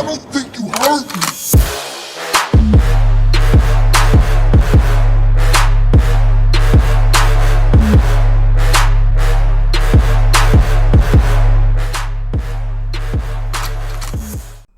I don't think you heard me.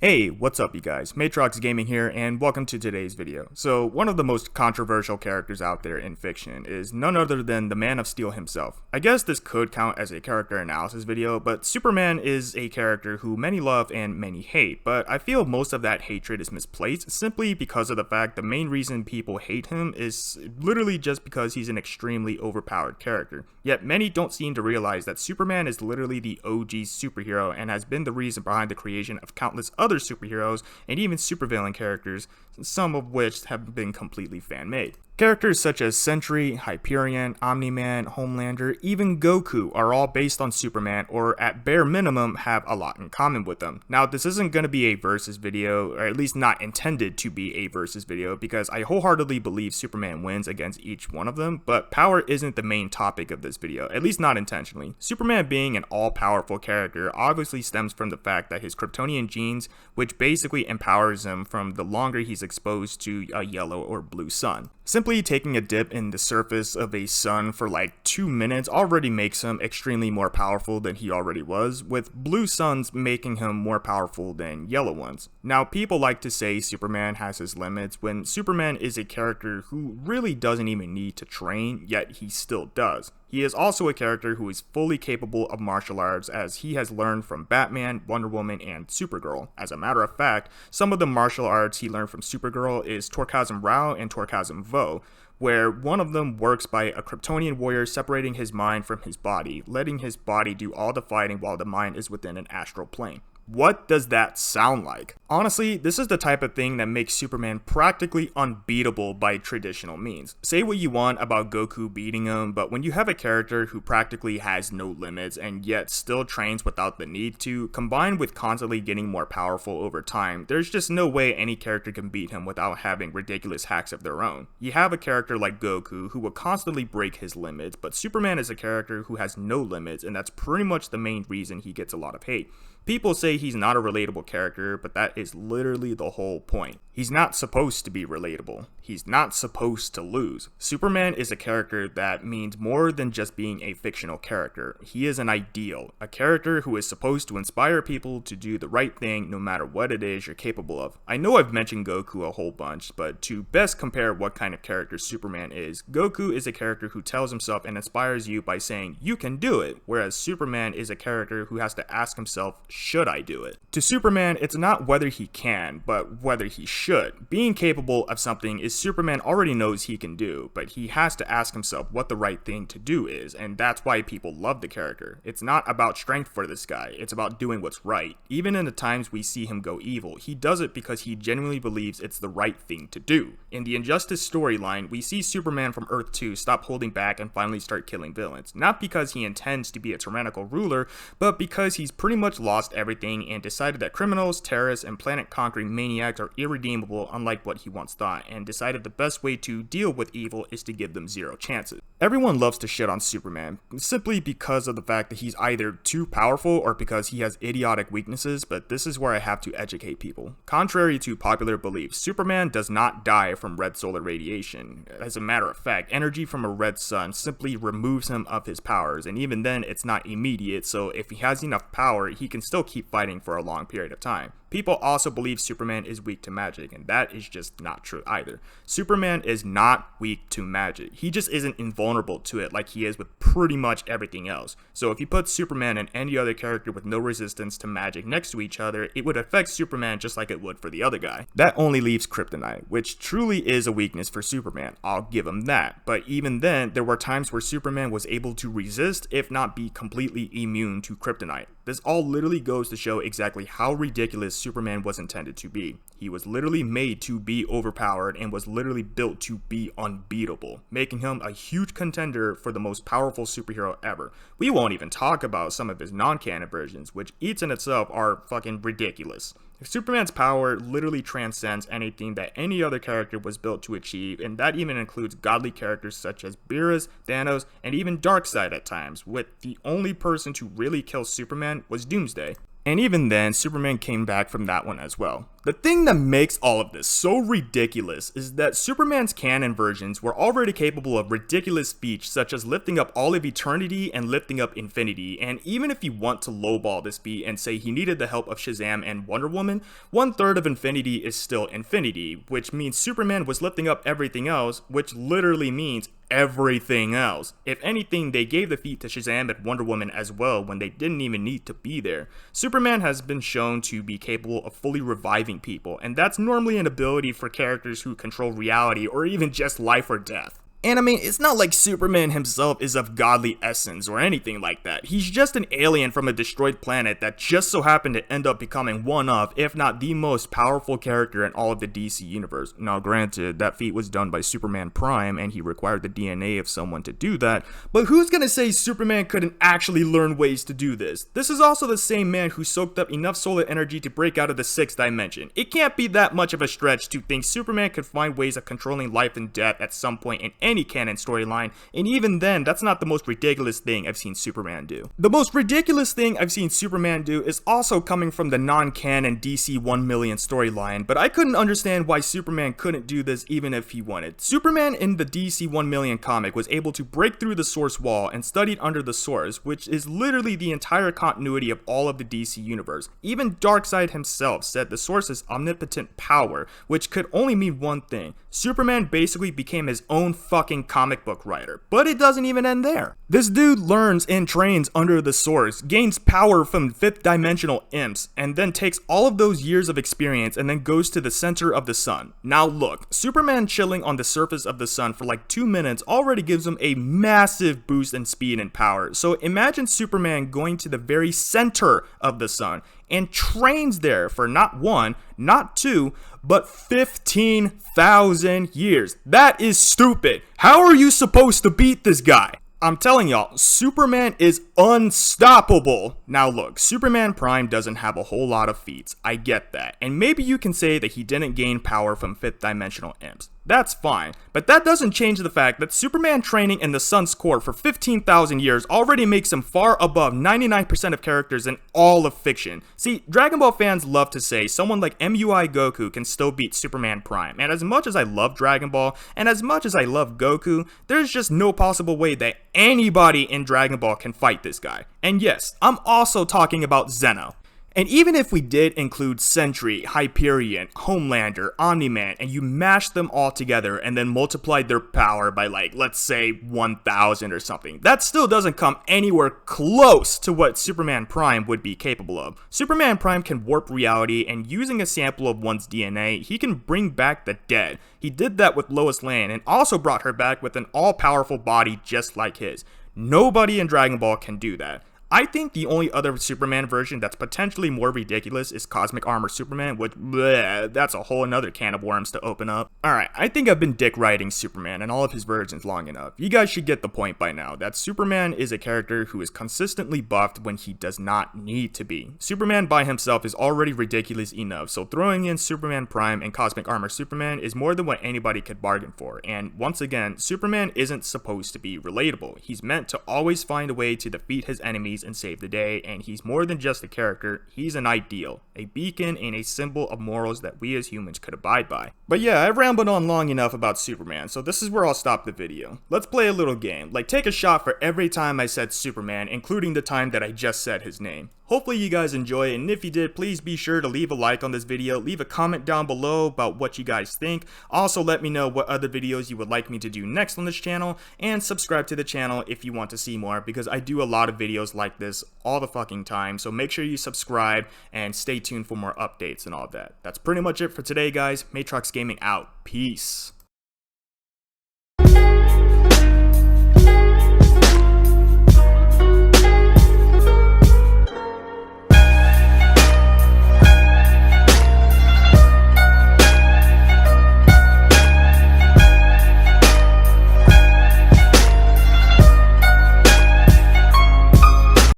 Hey, what's up you guys? Matrox Gaming here, and welcome to today's video. So, one of the most controversial characters out there in fiction is none other than the Man of Steel himself. I guess this could count as a character analysis video, but Superman is a character who many love and many hate, but I feel most of that hatred is misplaced simply because of the fact the main reason people hate him is literally just because he's an extremely overpowered character. Yet many don't seem to realize that Superman is literally the OG superhero and has been the reason behind the creation of countless other superheroes and even supervillain characters, some of which have been completely fan-made. Characters such as Sentry, Hyperion, Omni-Man, Homelander, even Goku are all based on Superman, or at bare minimum have a lot in common with them. Now, this isn't going to be a versus video, or at least not intended to be a versus video, because I wholeheartedly believe Superman wins against each one of them, but power isn't the main topic of this video, at least not intentionally. Superman being an all-powerful character obviously stems from the fact that his Kryptonian genes, which basically empowers him from the longer he's exposed to a yellow or blue sun. Simply taking a dip in the surface of a sun for like 2 minutes already makes him extremely more powerful than he already was, with blue suns making him more powerful than yellow ones. Now, people like to say Superman has his limits when Superman is a character who really doesn't even need to train, yet he still does. He is also a character who is fully capable of martial arts, as he has learned from Batman, Wonder Woman, and Supergirl. As a matter of fact, some of the martial arts he learned from Supergirl is Torkazum Rao and Torkazum Vo, where one of them works by a Kryptonian warrior separating his mind from his body, letting his body do all the fighting while the mind is within an astral plane. What does that sound like? Honestly, this is the type of thing that makes Superman practically unbeatable by traditional means. Say what you want about Goku beating him, but when you have a character who practically has no limits and yet still trains without the need to, combined with constantly getting more powerful over time, there's just no way any character can beat him without having ridiculous hacks of their own. You have a character like Goku who will constantly break his limits, but Superman is a character who has no limits, and that's pretty much the main reason he gets a lot of hate. People say he's not a relatable character, but that is literally the whole point. He's not supposed to be relatable. He's not supposed to lose. Superman is a character that means more than just being a fictional character. He is an ideal, a character who is supposed to inspire people to do the right thing no matter what it is you're capable of. I know I've mentioned Goku a whole bunch, but to best compare what kind of character Superman is, Goku is a character who tells himself and inspires you by saying, "You can do it," whereas Superman is a character who has to ask himself, "Should I do it?" To Superman, it's not whether he can, but whether he should. Being capable of something is Superman already knows he can do, but he has to ask himself what the right thing to do is, and that's why people love the character. It's not about strength for this guy, it's about doing what's right. Even in the times we see him go evil, he does it because he genuinely believes it's the right thing to do. In the Injustice storyline, we see Superman from Earth 2 stop holding back and finally start killing villains. Not because he intends to be a tyrannical ruler, but because he's pretty much lost everything and decided that criminals, terrorists, and planet-conquering maniacs are irredeemable, unlike what he once thought, and decided the best way to deal with evil is to give them zero chances. Everyone loves to shit on Superman, simply because of the fact that he's either too powerful or because he has idiotic weaknesses, but this is where I have to educate people. Contrary to popular belief, Superman does not die from red solar radiation. As a matter of fact, energy from a red sun simply removes him of his powers, and even then it's not immediate, so if he has enough power, he can still keep fighting for a long period of time. People also believe Superman is weak to magic, and that is just not true either. Superman is not weak to magic. He just isn't invulnerable to it like he is with pretty much everything else. So if you put Superman and any other character with no resistance to magic next to each other, it would affect Superman just like it would for the other guy. That only leaves kryptonite, which truly is a weakness for Superman. I'll give him that. But even then, there were times where Superman was able to resist, if not be completely immune to kryptonite. This all literally goes to show exactly how ridiculous Superman was intended to be. He was literally made to be overpowered and was literally built to be unbeatable, making him a huge contender for the most powerful superhero ever. We won't even talk about some of his non-canon versions, which each in itself are fucking ridiculous. Superman's power literally transcends anything that any other character was built to achieve, and that even includes godly characters such as Beerus, Thanos, and even Darkseid at times, with the only person to really kill Superman was Doomsday. And even then, Superman came back from that one as well. The thing that makes all of this so ridiculous is that Superman's canon versions were already capable of ridiculous feats such as lifting up all of eternity and lifting up infinity, and even if you want to lowball this feat and say he needed the help of Shazam and Wonder Woman, 1/3 of infinity is still infinity, which means Superman was lifting up everything else, which literally means everything else. If anything, they gave the feat to Shazam and Wonder Woman as well when they didn't even need to be there. Superman has been shown to be capable of fully reviving people, and that's normally an ability for characters who control reality or even just life or death. And I mean, it's not like Superman himself is of godly essence or anything like that. He's just an alien from a destroyed planet that just so happened to end up becoming one of, if not the most powerful character in all of the DC universe. Now granted, that feat was done by Superman Prime and he required the DNA of someone to do that, but who's gonna say Superman couldn't actually learn ways to do this? This is also the same man who soaked up enough solar energy to break out of the 6th dimension. It can't be that much of a stretch to think Superman could find ways of controlling life and death at some point in any canon storyline, and even then, that's not the most ridiculous thing I've seen Superman do. The most ridiculous thing I've seen Superman do is also coming from the non-canon DC 1 million storyline, but I couldn't understand why Superman couldn't do this even if he wanted. Superman in the DC 1 million comic was able to break through the source wall and studied under the source, which is literally the entire continuity of all of the DC universe. Even Darkseid himself said the source is omnipotent power, which could only mean one thing. Superman basically became his own fucking comic book writer, but it doesn't even end there. This dude learns and trains under the source, gains power from 5th dimensional imps, and then takes all of those years of experience and then goes to the center of the sun. Now look, Superman chilling on the surface of the sun for like 2 minutes already gives him a massive boost in speed and power, so imagine Superman going to the very center of the sun and trains there for not 1, not 2, but 15,000 years. That is stupid. How are you supposed to beat this guy? I'm telling y'all, Superman is unstoppable. Now look, Superman Prime doesn't have a whole lot of feats, I get that, and maybe you can say that he didn't gain power from 5th dimensional imps. That's fine, but that doesn't change the fact that Superman training in the sun's core for 15,000 years already makes him far above 99% of characters in all of fiction. See, Dragon Ball fans love to say someone like MUI Goku can still beat Superman Prime, and as much as I love Dragon Ball, and as much as I love Goku, there's just no possible way that anybody in Dragon Ball can fight this guy. And yes, I'm also talking about Zeno. And even if we did include Sentry, Hyperion, Homelander, Omni-Man, and you mashed them all together and then multiplied their power by like, let's say 1,000 or something, that still doesn't come anywhere close to what Superman Prime would be capable of. Superman Prime can warp reality, and using a sample of one's DNA, he can bring back the dead. He did that with Lois Lane and also brought her back with an all-powerful body just like his. Nobody in Dragon Ball can do that. I think the only other Superman version that's potentially more ridiculous is Cosmic Armor Superman, which, bleh, that's a whole another can of worms to open up. Alright, I think I've been dick riding Superman and all of his versions long enough. You guys should get the point by now, that Superman is a character who is consistently buffed when he does not need to be. Superman by himself is already ridiculous enough, so throwing in Superman Prime and Cosmic Armor Superman is more than what anybody could bargain for. And once again, Superman isn't supposed to be relatable. He's meant to always find a way to defeat his enemies and save the day, and he's more than just a character, he's an ideal, a beacon and a symbol of morals that we as humans could abide by. But yeah, I've rambled on long enough about Superman, so this is where I'll stop the video. Let's play a little game, like take a shot for every time I said Superman, including the time that I just said his name. Hopefully you guys enjoy it, and if you did, please be sure to leave a like on this video, leave a comment down below about what you guys think. Also let me know what other videos you would like me to do next on this channel, and subscribe to the channel if you want to see more, because I do a lot of videos like this all the fucking time, so make sure you subscribe and stay tuned for more updates and all that. That's pretty much it for today, guys. Matrox Gaming out. Peace.